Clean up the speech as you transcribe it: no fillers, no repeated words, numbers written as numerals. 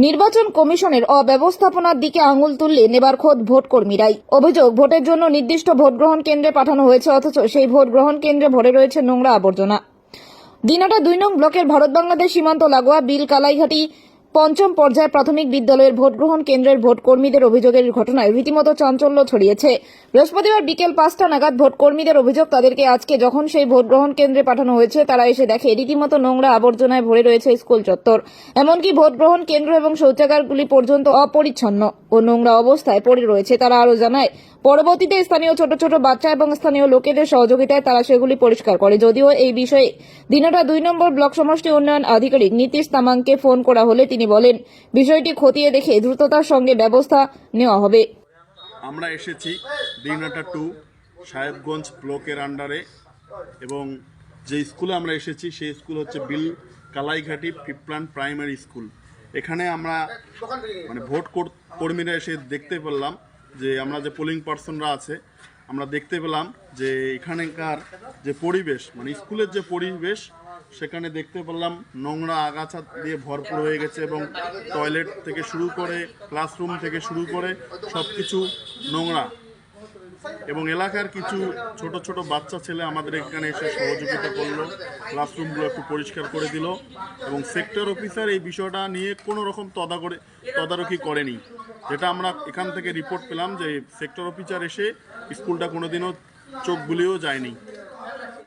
নির্বাচন কমিশনের অব্যবস্থাপনার দিকে আঙুল তুললেন এবার খোদ ভোট কর্মীরাই। অভিযোগ, ভোটের জন্য নির্দিষ্ট ভোট গ্রহণ কেন্দ্রে পাঠানো হয়েছে, অথচ সেই ভোট গ্রহণ কেন্দ্রে ভরে রয়েছে নোংরা আবর্জনা। দিনহাটা 2 নং ব্লকের ভারত বাংলাদেশ সীমান্ত লাগোয়া বিল কালাইঘাটি পঞ্চম পর্যায়ে প্রাথমিক বিদ্যালয়ের ভোট গ্রহণ কেন্দ্রের ভোট কর্মীদের অভিযোগের ঘটনায় রীতিমতো চাঞ্চল্য ছড়িয়েছে। বৃহস্পতিবার বিকেল 5টা নাগাদ ভোট কর্মীদের অভিযোগ, তাদেরকে আজকে যখন সেই ভোট গ্রহণ কেন্দ্রে পাঠানো হয়েছে, তারা এসে দেখে রীতিমতো নোংরা আবর্জনায় ভরে রয়েছে স্কুল চত্বর। এমনকি ভোট গ্রহণ কেন্দ্র এবং শৌচাগারগুলি পর্যন্ত অপরিচ্ছন্ন ও নোংরা অবস্থায় পড়ে রয়েছে। তারা আরও জানায়, পরবর্তীতে স্থানীয় ছোট ছোট বাচ্চা এবং স্থানীয় লোকেদের সহযোগিতায় তারা সেগুলি পরিষ্কার করে। যদিও এই বিষয়ে দিনহাটা 2 নম্বর ব্লক সমষ্টি উন্নয়ন আধিকারিক নীতিশ তামাংকে ফোন করা হলে তিনি বলেন, বিষয়টি খতিয়ে দেখে দ্রুততার সঙ্গে ব্যবস্থা নেওয়া হবে। আমরা এসেছি দিনহাটা 2 সাহেবগঞ্জ ব্লকের আন্ডারে, এবং যে স্কুলে আমরা এসেছি সেই স্কুল হচ্ছে বিল কালাইঘাটি পিপলান প্রাইমারি স্কুল। এখানে আমরা ভোট কর্মীরা এসে দেখতে পেলাম যে আমরা যে পোলিং পার্সনরা আছে, আমরা দেখতে পেলাম যে এখানকার যে পরিবেশ, স্কুলের যে পরিবেশ, সেখানে দেখতে পেলাম নোংরা আগাছা দিয়ে ভরপুর হয়ে গেছে, এবং টয়লেট থেকে শুরু করে ক্লাসরুম থেকে শুরু করে সব কিছু নোংরা। এবং এলাকার কিছু ছোট ছোট বাচ্চা ছেলে আমাদের এখানে এসে সহযোগিতা করলো, ক্লাসরুমগুলো একটু পরিষ্কার করে দিল, এবং সেক্টর অফিসার এই বিষয়টা নিয়ে কোনো রকম তদারকি করেনি। যেটা আমরা এখান থেকে রিপোর্ট পেলাম যে সেক্টর অফিসার এসে স্কুলটা কোনোদিনও চোখ বুলিয়েও যায়নি।